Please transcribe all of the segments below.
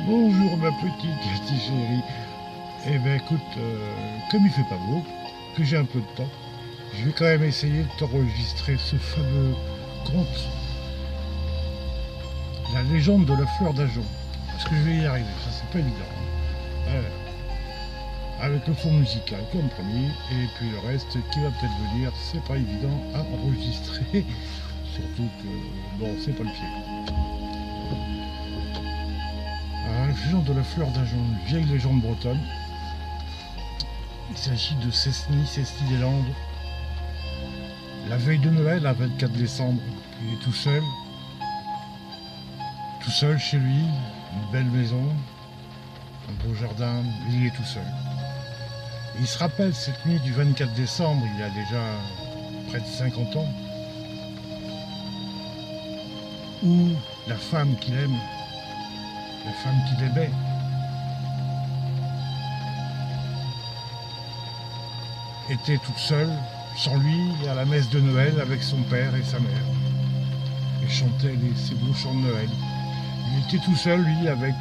Bonjour ma petite Cathy chérie. Eh ben écoute, comme il fait pas beau, que j'ai un peu de temps, je vais quand même essayer de t'enregistrer ce fameux conte, la légende de la fleur d'Ajon. Parce que je vais y arriver, ça c'est pas évident. Voilà. Avec le fond musical comme promis, et puis le reste qui va peut-être venir, c'est pas évident à enregistrer. Surtout que, bon, c'est pas le pied. La légende de la fleur d'Ajon, une vieille légende bretonne. Il s'agit de Cessny-des-Landes. La veille de Noël, le 24 décembre, il est tout seul chez lui, une belle maison, un beau jardin, et il est tout seul. Et il se rappelle cette nuit du 24 décembre, il y a déjà près de 50 ans, où la femme qu'il aime, la femme qu'il aimait, était toute seule, sans lui, à la messe de Noël avec son père et sa mère. Et chantait ses beaux chants de Noël. Il était tout seul, lui, avec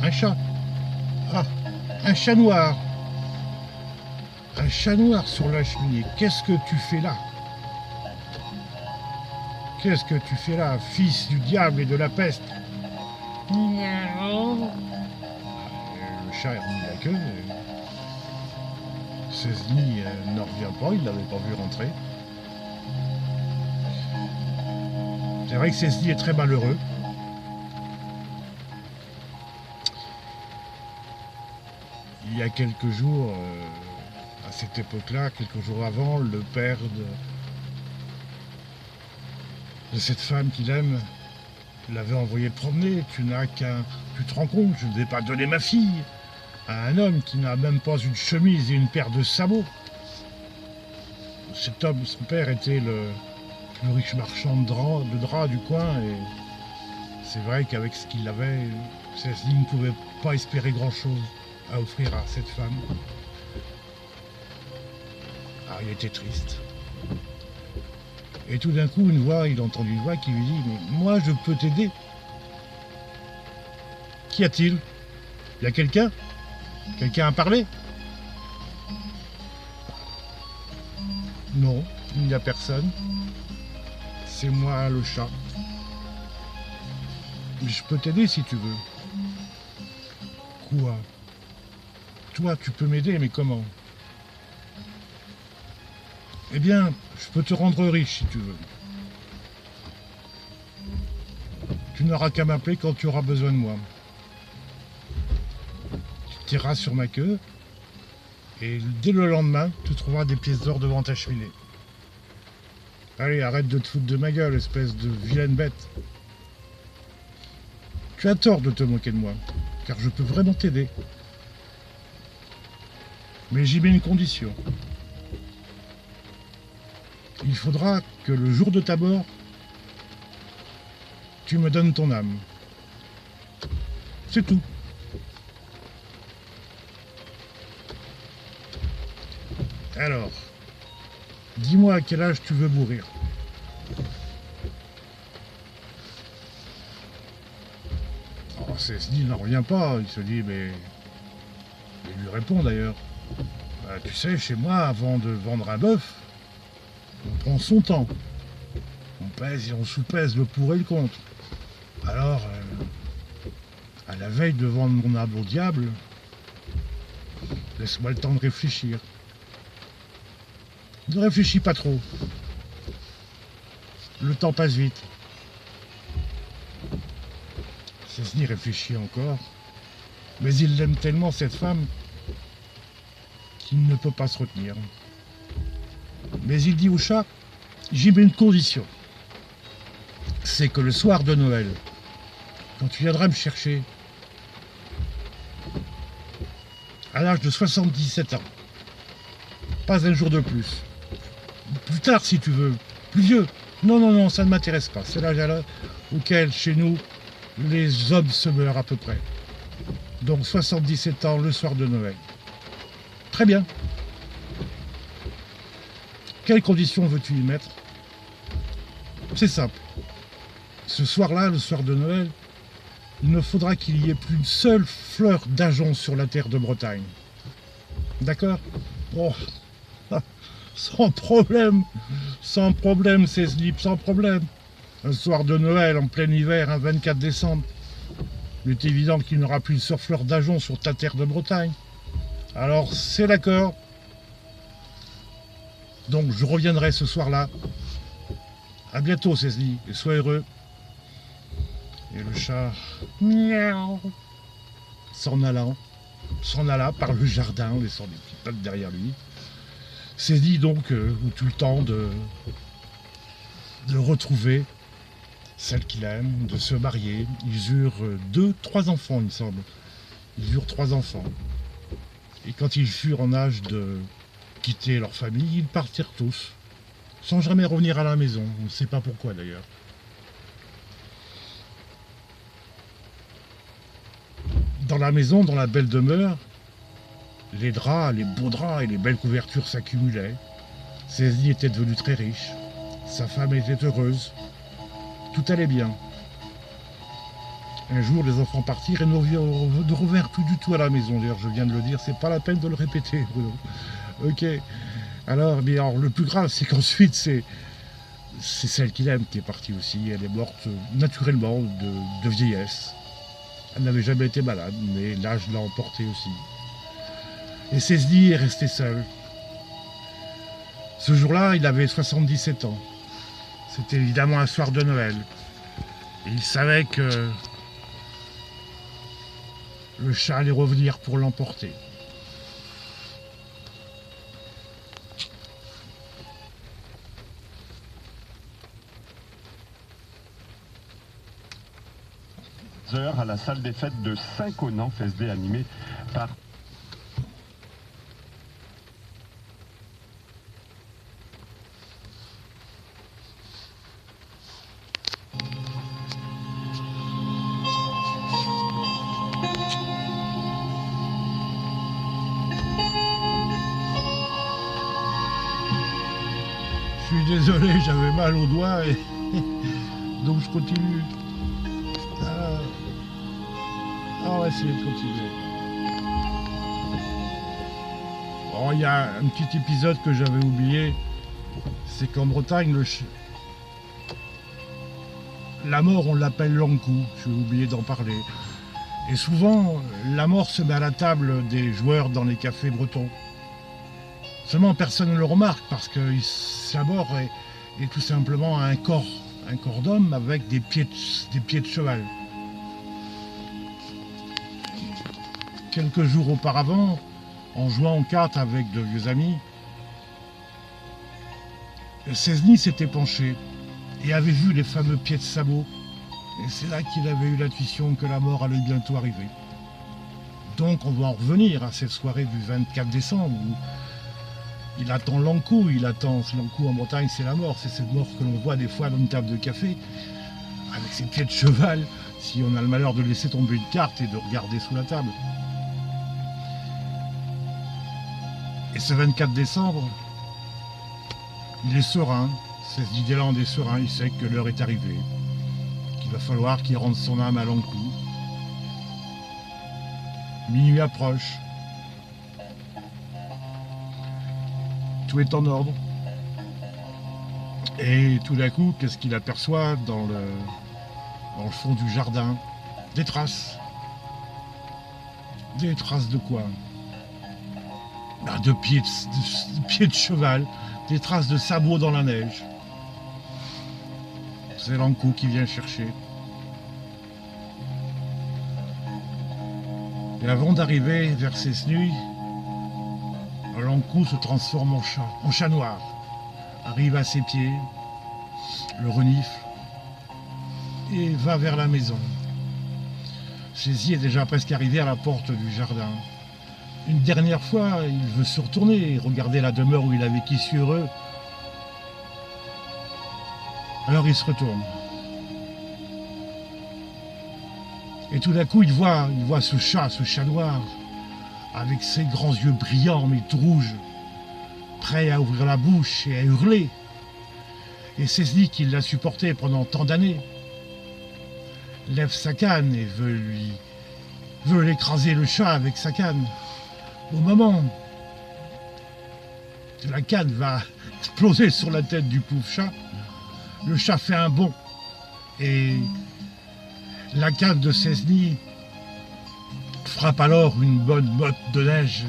un chat. Ah, un chat noir. Un chat noir sur la cheminée. Qu'est-ce que tu fais là? Qu'est-ce que tu fais là, fils du diable et de la peste? Le chat a remis la queue. Cessny n'en revient pas, il ne l'avait pas vu rentrer. C'est vrai que Cessny est très malheureux. Il y a quelques jours, à cette époque-là, quelques jours avant, le père de cette femme qu'il aime l'avait envoyé promener. Tu te rends compte, je ne vais pas donner ma fille à un homme qui n'a même pas une chemise et une paire de sabots. Cet homme, son père, était le plus riche marchand de draps du coin, et c'est vrai qu'avec ce qu'il avait, Cessny ne pouvait pas espérer grand-chose à offrir à cette femme. Ah, il était triste. Et tout d'un coup, il entend une voix qui lui dit « Mais moi, je peux t'aider. » Qu'y a-t-il? Il y a quelqu'un? Quelqu'un à parler? Non, il n'y a personne. C'est moi, le chat. Mais je peux t'aider si tu veux. Quoi? Toi, tu peux m'aider, mais comment? Eh bien, je peux te rendre riche si tu veux. Tu n'auras qu'à m'appeler quand tu auras besoin de moi. Tu tireras sur ma queue, et dès le lendemain, tu trouveras des pièces d'or devant ta cheminée. Allez, arrête de te foutre de ma gueule, espèce de vilaine bête. Tu as tort de te moquer de moi, car je peux vraiment t'aider. Mais j'y mets une condition. Il faudra que le jour de ta mort, tu me donnes ton âme. C'est tout. Alors, dis-moi à quel âge tu veux mourir. Oh, Cessny n'en revient pas, il se dit, mais... Il lui répond d'ailleurs. Bah, tu sais, chez moi, avant de vendre un bœuf, on prend son temps. On pèse et on sous-pèse le pour et le contre. Alors, à la veille de vendre mon âme au diable, laisse-moi le temps de réfléchir. Ne réfléchis pas trop. Le temps passe vite. Cessny réfléchit encore, mais il l'aime tellement, cette femme, qu'il ne peut pas se retenir. Mais il dit au chat, j'y mets une condition. C'est que le soir de Noël, quand tu viendras me chercher, à l'âge de 77 ans, pas un jour de plus, plus tard si tu veux, plus vieux, non, ça ne m'intéresse pas, c'est l'âge auquel, chez nous, les hommes se meurent à peu près. Donc 77 ans le soir de Noël. Très bien. Quelles conditions veux-tu y mettre? C'est simple. Ce soir-là, le soir de Noël, il ne faudra qu'il y ait plus une seule fleur d'ajonc sur la terre de Bretagne. D'accord? Oh, sans problème, c'est slip, sans problème. Un soir de Noël, en plein hiver, un 24 décembre, il est évident qu'il n'y aura plus une seule fleur d'ajonc sur ta terre de Bretagne. Alors, c'est d'accord. Donc, je reviendrai ce soir-là. À bientôt, Cécile, et sois heureux. Et le chat, miaou, s'en alla par le jardin, en laissant des petites pattes derrière lui. Cécile donc eut tout le temps de retrouver celle qu'il aime, de se marier. Ils eurent 3 enfants, il me semble. Ils eurent 3 enfants. Et quand ils furent en âge de quitter leur famille, ils partirent tous, sans jamais revenir à la maison. On ne sait pas pourquoi d'ailleurs. Dans la maison, dans la belle demeure, les draps, les beaux draps et les belles couvertures s'accumulaient. Cécile était devenue très riche. Sa femme était heureuse. Tout allait bien. Un jour, les enfants partirent et ne revinrent plus du tout à la maison. D'ailleurs, je viens de le dire, c'est pas la peine de le répéter, Bruno. Ok. Alors, le plus grave, c'est qu'ensuite, c'est celle qu'il aime qui est partie aussi. Elle est morte naturellement de vieillesse. Elle n'avait jamais été malade, mais l'âge l'a emportée aussi. Et Cécile est restée seule. Ce jour-là, il avait 77 ans. C'était évidemment un soir de Noël. Et il savait que le chat allait revenir pour l'emporter. À la salle des fêtes de Saint-Connan, FSD animée par... Je suis désolé, j'avais mal au doigt et donc je continue. On va essayer de continuer. Oh, il y a un petit épisode que j'avais oublié, c'est qu'en Bretagne, la mort, on l'appelle l'encou, j'ai oublié d'en parler. Et souvent, la mort se met à la table des joueurs dans les cafés bretons. Seulement, personne ne le remarque parce que sa mort est tout simplement un corps d'homme avec des pieds de cheval. Quelques jours auparavant, en jouant aux cartes avec de vieux amis, Cécile s'était penché et avait vu les fameux pieds de sabot. Et c'est là qu'il avait eu l'intuition que la mort allait bientôt arriver. Donc on va en revenir à cette soirée du 24 décembre où il attend l'encou, l'encou en Bretagne c'est la mort, c'est cette mort que l'on voit des fois dans une table de café, avec ses pieds de cheval, si on a le malheur de laisser tomber une carte et de regarder sous la table. Et ce 24 décembre, il est serein, Cécile Deslandes est serein, il sait que l'heure est arrivée, qu'il va falloir qu'il rende son âme à l'encou. Minuit approche, tout est en ordre, et tout d'un coup, qu'est-ce qu'il aperçoit dans le fond du jardin? Des traces. Des traces de quoi? De pieds de cheval, des traces de sabots dans la neige. C'est l'encou qui vient chercher. Et avant d'arriver vers Cesnuy, l'encou se transforme en chat noir. Arrive à ses pieds, le renifle et va vers la maison. Cécile est déjà presque arrivé à la porte du jardin. Une dernière fois, il veut se retourner et regarder la demeure où il a vécu si heureux. Alors il se retourne. Et tout d'un coup, il voit ce chat noir, avec ses grands yeux brillants mais tout rouges, prêt à ouvrir la bouche et à hurler. Et Cécile qui l'a supporté pendant tant d'années, lève sa canne et veut l'écraser le chat avec sa canne. Au moment où la canne va exploser sur la tête du pauvre chat, le chat fait un bond et la canne de Cesny frappe alors une bonne motte de neige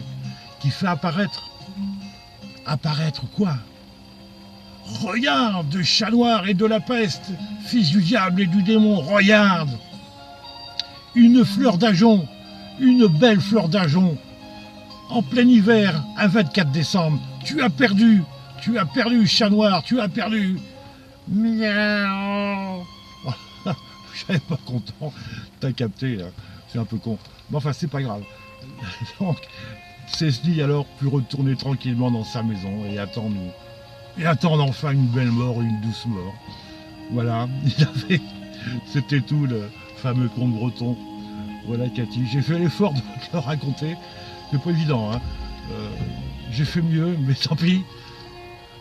qui fait apparaître quoi? Regarde, chat noir et de la peste, fils du diable et du démon, regarde! Une fleur d'ajonc, une belle fleur d'ajonc, en plein hiver, un 24 décembre, tu as perdu, chat noir, tu as perdu. Miaou. Je serais pas content, t'as capté, là. C'est un peu con. Mais enfin, c'est pas grave. Donc, Cesny alors put retourner tranquillement dans sa maison et attendre enfin une belle mort, une douce mort. Voilà, c'était tout le fameux conte breton. Voilà Cathy, j'ai fait l'effort de te le raconter, c'est pas évident, hein. J'ai fait mieux, mais tant pis.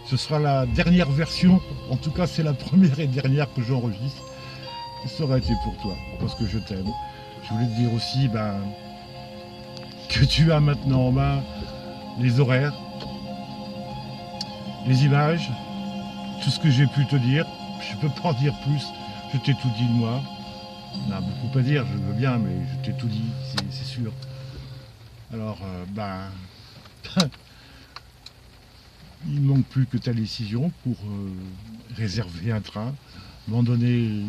Ce sera la dernière version, en tout cas c'est la première et dernière que j'enregistre. Ça aurait été pour toi, parce que je t'aime. Je voulais te dire aussi que tu as maintenant en main les horaires, les images, tout ce que j'ai pu te dire. Je ne peux pas en dire plus, je t'ai tout dit de moi. On a beaucoup à dire, je veux bien, mais je t'ai tout dit, c'est sûr. Alors, il ne manque plus que ta décision pour réserver un train, m'en donner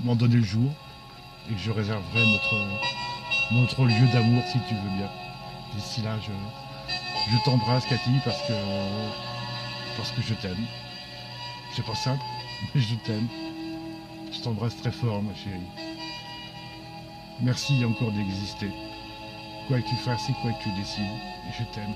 le jour, et que je réserverai notre lieu d'amour si tu veux bien. D'ici là, je t'embrasse Cathy parce que je t'aime. C'est pas simple, mais je t'aime. Je t'embrasse très fort ma chérie. Merci encore d'exister. Quoi que tu fasses et quoi que tu décides, je t'aime.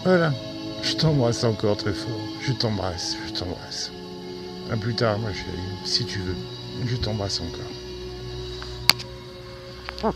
Voilà, je t'embrasse encore très fort. Je t'embrasse. À plus tard, ma chérie, si tu veux. Je t'embrasse encore.